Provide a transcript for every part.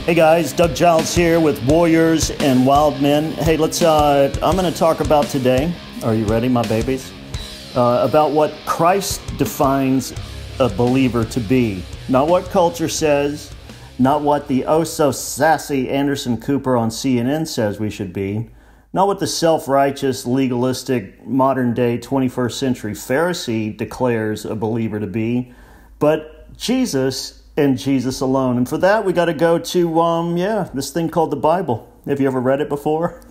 Hey guys, Doug Giles here with Warriors and Wildmen. Hey, I'm going to talk about today, are you ready, my babies? About what Christ defines a believer to be. Not what culture says, not what the oh-so-sassy Anderson Cooper on CNN says we should be, not what the self-righteous, legalistic, modern-day 21st century Pharisee declares a believer to be, but Jesus and Jesus alone. And for that, we got to go to, this thing called the Bible. Have you ever read it before?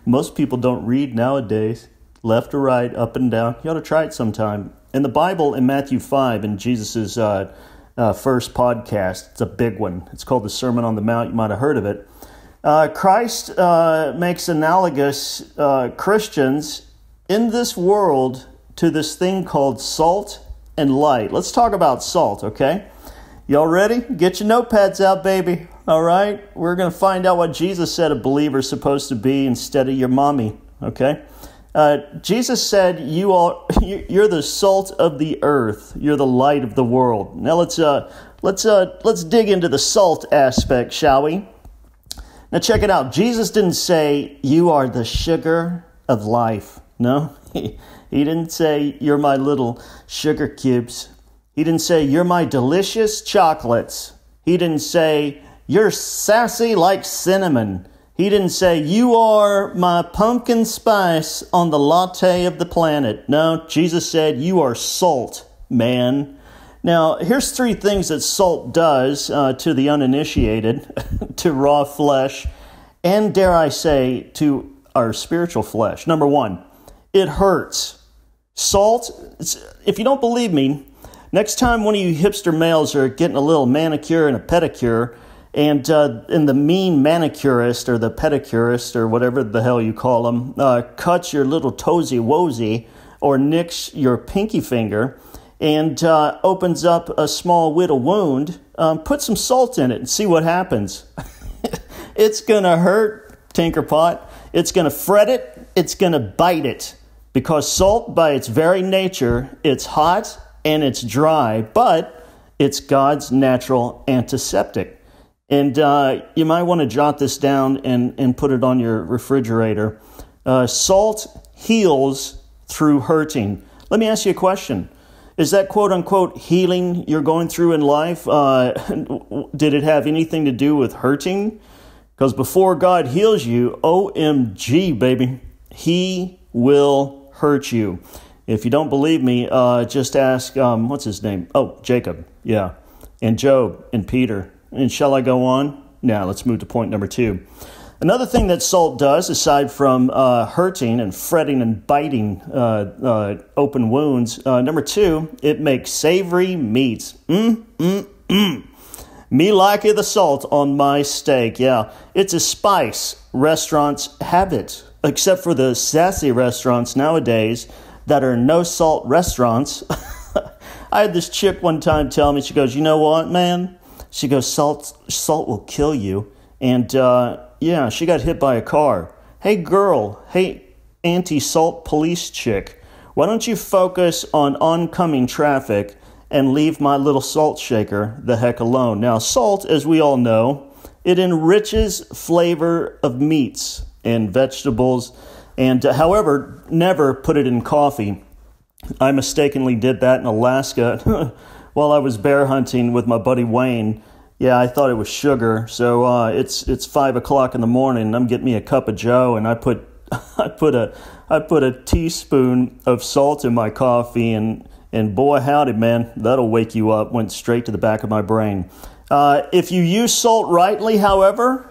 Most people don't read nowadays. Left or right, up and down. You ought to try it sometime. In the Bible, in Matthew 5, in Jesus' first podcast, it's a big one. It's called the Sermon on the Mount. You might have heard of it. Christ makes analogous Christians in this world to this thing called salt and light. Let's talk about salt, okay? Y'all ready? Get your notepads out, baby. All right? We're going to find out what Jesus said a believer's supposed to be instead of your mommy, okay? Jesus said, you're the salt of the earth. You're the light of the world. Now let's dig into the salt aspect, shall we? Now check it out. Jesus didn't say, you are the sugar of life. No, he didn't say, you're my little sugar cubes. He didn't say, you're my delicious chocolates. He didn't say, you're sassy like cinnamon. He didn't say, you are my pumpkin spice on the latte of the planet. No, Jesus said, you are salt, man. Now, here's three things that salt does to the uninitiated, to raw flesh, and dare I say, to our spiritual flesh. Number one, it hurts. Salt, if you don't believe me, next time one of you hipster males are getting a little manicure and a pedicure, and the mean manicurist or the pedicurist or whatever the hell you call them cuts your little toesy-woesy or nicks your pinky finger and opens up a small whittle wound, put some salt in it and see what happens. It's going to hurt, Tinkerpot. It's going to fret it. It's going to bite it. Because salt, by its very nature, it's hot and it's dry, but it's God's natural antiseptic. And you might want to jot this down and put it on your refrigerator. Salt heals through hurting. Let me ask you a question. Is that quote-unquote healing you're going through in life, did it have anything to do with hurting? Because before God heals you, OMG, baby, He will hurt you. If you don't believe me, just ask, what's his name? Oh, Jacob, yeah. And Job and Peter. And shall I go on? Now, let's move to point number 2. Another thing that salt does, aside from hurting and fretting and biting open wounds, number 2, it makes savory meats. Me likey the salt on my steak, yeah. It's a spice. Restaurants have it, except for the sassy restaurants nowadays that are no-salt restaurants. I had this chick one time tell me, she goes, you know what, man? She goes, salt will kill you. And, she got hit by a car. Hey, girl, hey, anti-salt police chick, why don't you focus on oncoming traffic and leave my little salt shaker the heck alone? Now, salt, as we all know, it enriches flavor of meats and vegetables. And however, never put it in coffee. I mistakenly did that in Alaska while I was bear hunting with my buddy Wayne. Yeah, I thought it was sugar. So it's 5 o'clock in the morning, and I'm getting me a cup of Joe, and I put a teaspoon of salt in my coffee, and boy howdy, man, that'll wake you up. Went straight to the back of my brain. If you use salt rightly, however,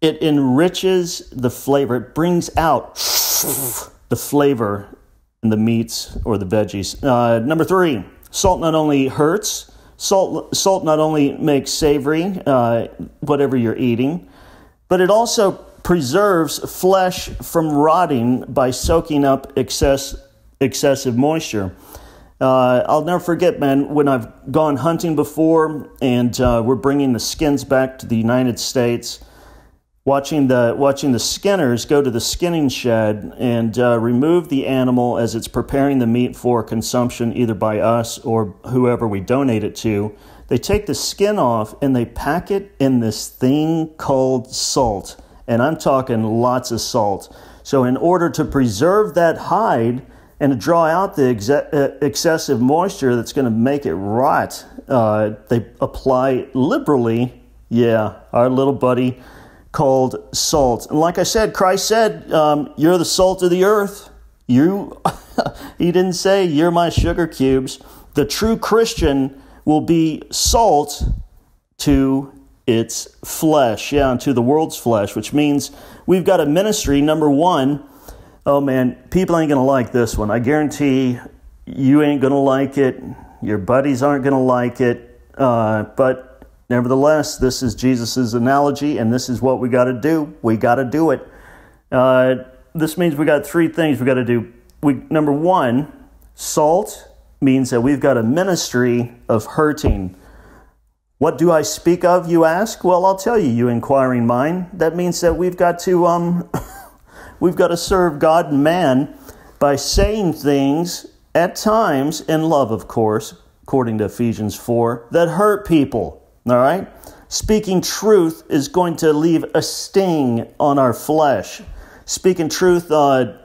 it enriches the flavor. It brings out the flavor in the meats or the veggies. Number 3, salt not only hurts, salt not only makes savory, whatever you're eating, but it also preserves flesh from rotting by soaking up excessive moisture. I'll never forget, man, when I've gone hunting before and we're bringing the skins back to the United States, watching the skinners go to the skinning shed and remove the animal as it's preparing the meat for consumption, either by us or whoever we donate it to. They take the skin off and they pack it in this thing called salt. And I'm talking lots of salt. So in order to preserve that hide and to draw out the excessive moisture that's going to make it rot, they apply liberally, our little buddy called salt. And like I said, Christ said, you're the salt of the earth. He didn't say, you're my sugar cubes. The true Christian will be salt to its flesh, and to the world's flesh, which means we've got a ministry. Number one, oh man, people ain't going to like this one. I guarantee you ain't going to like it. Your buddies aren't going to like it. But nevertheless, this is Jesus's analogy, and this is what we got to do. We got to do it. This means we got three things we got to do. Number one, salt means that we've got a ministry of hurting. What do I speak of, you ask? Well, I'll tell you, you inquiring mind. That means that we've got to we've got to serve God and man by saying things at times in love, of course, according to Ephesians 4, that hurt people. All right? Speaking truth is going to leave a sting on our flesh. Speaking truth to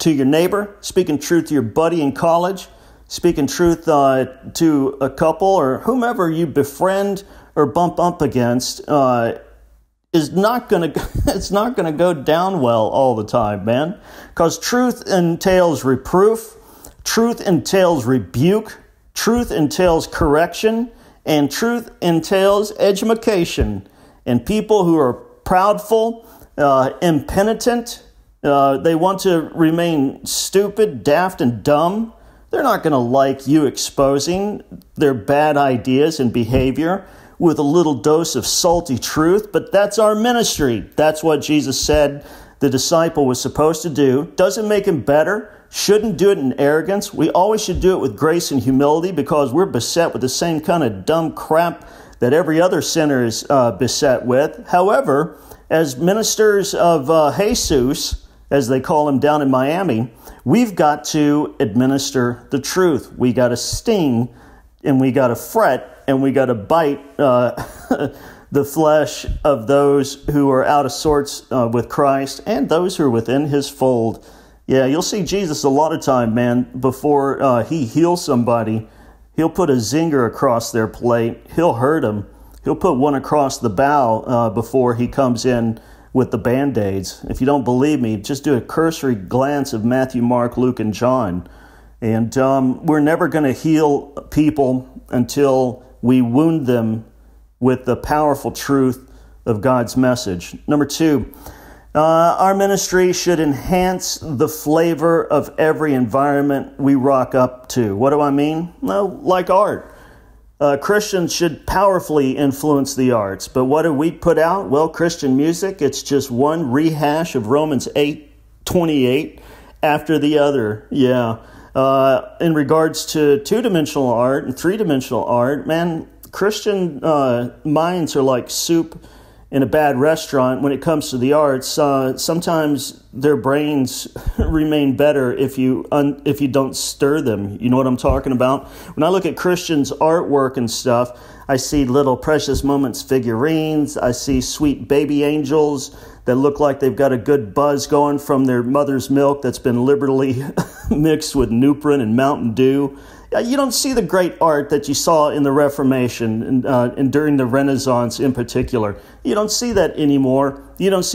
your neighbor, speaking truth to your buddy in college, speaking truth to a couple or whomever you befriend or bump up against is not going to it's not going to go down well all the time, man. Because truth entails reproof, truth entails rebuke, truth entails correction, and truth entails education. And people who are proudful, impenitent, they want to remain stupid, daft, and dumb. They're not going to like you exposing their bad ideas and behavior with a little dose of salty truth, but that's our ministry. That's what Jesus said the disciple was supposed to do. Doesn't make him better. Shouldn't do it in arrogance. We always should do it with grace and humility because we're beset with the same kind of dumb crap that every other sinner is beset with. However, as ministers of Jesus, as they call him down in Miami, we've got to administer the truth. We got to sting, and we got to fret, and we got to bite the flesh of those who are out of sorts with Christ and those who are within his fold. Yeah, you'll see Jesus a lot of time, man, before he heals somebody. He'll put a zinger across their plate. He'll hurt them. He'll put one across the bow before he comes in with the Band-Aids. If you don't believe me, just do a cursory glance of Matthew, Mark, Luke, and John. And we're never going to heal people until we wound them with the powerful truth of God's message. Number two, our ministry should enhance the flavor of every environment we rock up to. What do I mean? Well, like art. Christians should powerfully influence the arts. But what do we put out? Well, Christian music, it's just one rehash of Romans 8:28 after the other. Yeah. In regards to two-dimensional art and three-dimensional art, man, Christian minds are like soup in a bad restaurant when it comes to the arts. Sometimes their brains remain better if you don't stir them. You know what I'm talking about? When I look at Christians' artwork and stuff, I see little precious moments figurines. I see sweet baby angels that look like they've got a good buzz going from their mother's milk that's been liberally mixed with Nuprin and Mountain Dew. You don't see the great art that you saw in the Reformation and during the Renaissance in particular. You don't see that anymore. You don't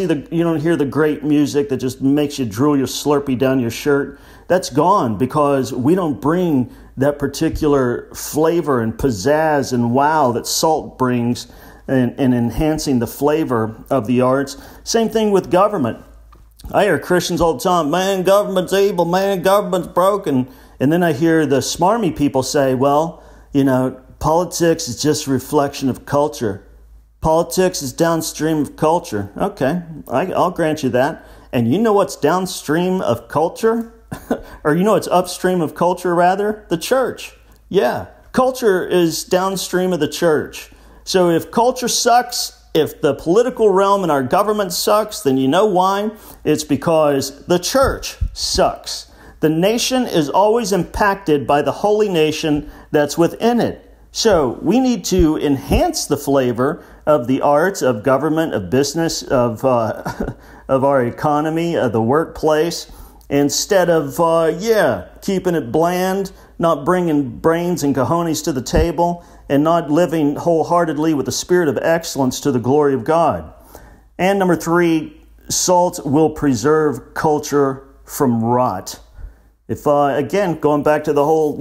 hear the great music that just makes you drool your Slurpee down your shirt. That's gone because we don't bring that particular flavor and pizzazz and wow that salt brings in enhancing the flavor of the arts. Same thing with government. I hear Christians all the time, man, government's evil, man, government's broken. And then I hear the smarmy people say, well, politics is just a reflection of culture. Politics is downstream of culture. Okay, I'll grant you that. And you know what's downstream of culture? Or it's upstream of culture, rather? The church. Yeah, culture is downstream of the church. So if culture sucks, If the political realm and our government sucks, then you know why? It's because the church sucks. The nation is always impacted by the holy nation that's within it. So we need to enhance the flavor of the arts, of government, of business, of our economy, of the workplace, instead of, keeping it bland, not bringing brains and cojones to the table, and not living wholeheartedly with the spirit of excellence to the glory of God. And number 3, salt will preserve culture from rot. If, again, going back to the whole,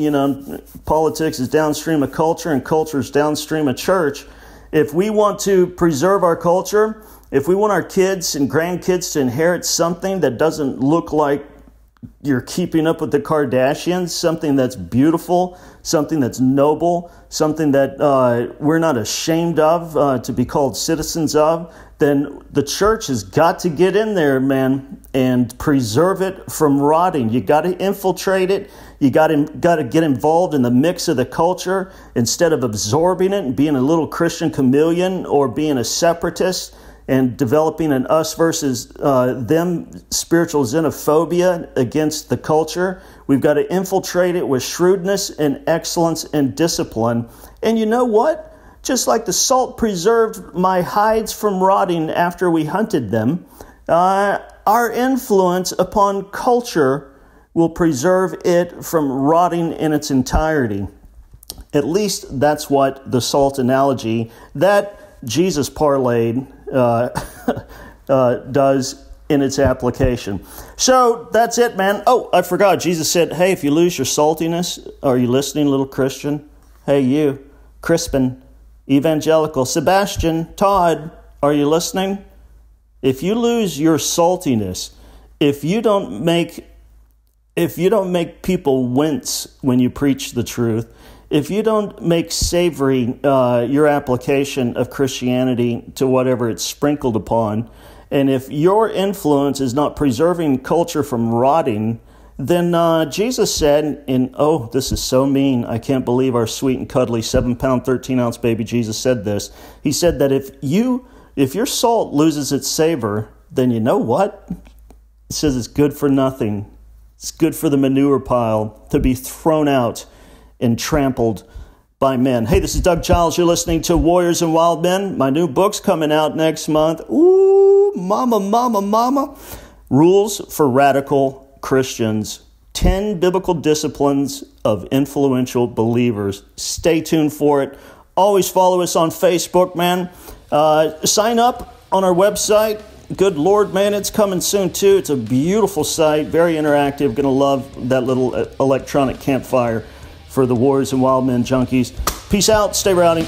politics is downstream of culture and culture is downstream of church. If we want to preserve our culture, if we want our kids and grandkids to inherit something that doesn't look like you're keeping up with the Kardashians, something that's beautiful, something that's noble, something that we're not ashamed of to be called citizens of, then the church has got to get in there, man, and preserve it from rotting. You got to infiltrate it. You got to get involved in the mix of the culture instead of absorbing it and being a little Christian chameleon or being a separatist and developing an us versus them spiritual xenophobia against the culture. We've got to infiltrate it with shrewdness and excellence and discipline. And you know what? Just like the salt preserved my hides from rotting after we hunted them, our influence upon culture will preserve it from rotting in its entirety. At least that's what the salt analogy that Jesus parlayed does in its application. So that's it, man. Oh, I forgot. Jesus said, hey, if you lose your saltiness, are you listening, little Christian? Hey, you, Crispin, evangelical, Sebastian, Todd, are you listening? If you lose your saltiness, if you don't make people wince when you preach the truth, if you don't make savory your application of Christianity to whatever it's sprinkled upon, and if your influence is not preserving culture from rotting, then Jesus said, this is so mean, I can't believe our sweet and cuddly 7-pound, 13-ounce baby Jesus said this. He said that if your salt loses its savor, then you know what? It says it's good for nothing. It's good for the manure pile to be thrown out and trampled by men. Hey, this is Doug Giles. You're listening to Warriors and Wildmen. My new book's coming out next month. Ooh, mama. Rules for Radical Christians. 10 biblical disciplines of influential believers. Stay tuned for it. Always follow us on Facebook, man. Sign up on our website. Good Lord, man, it's coming soon, too. It's a beautiful site, very interactive. Going to love that little electronic campfire for the Warriors and Wildmen junkies. Peace out. Stay rowdy.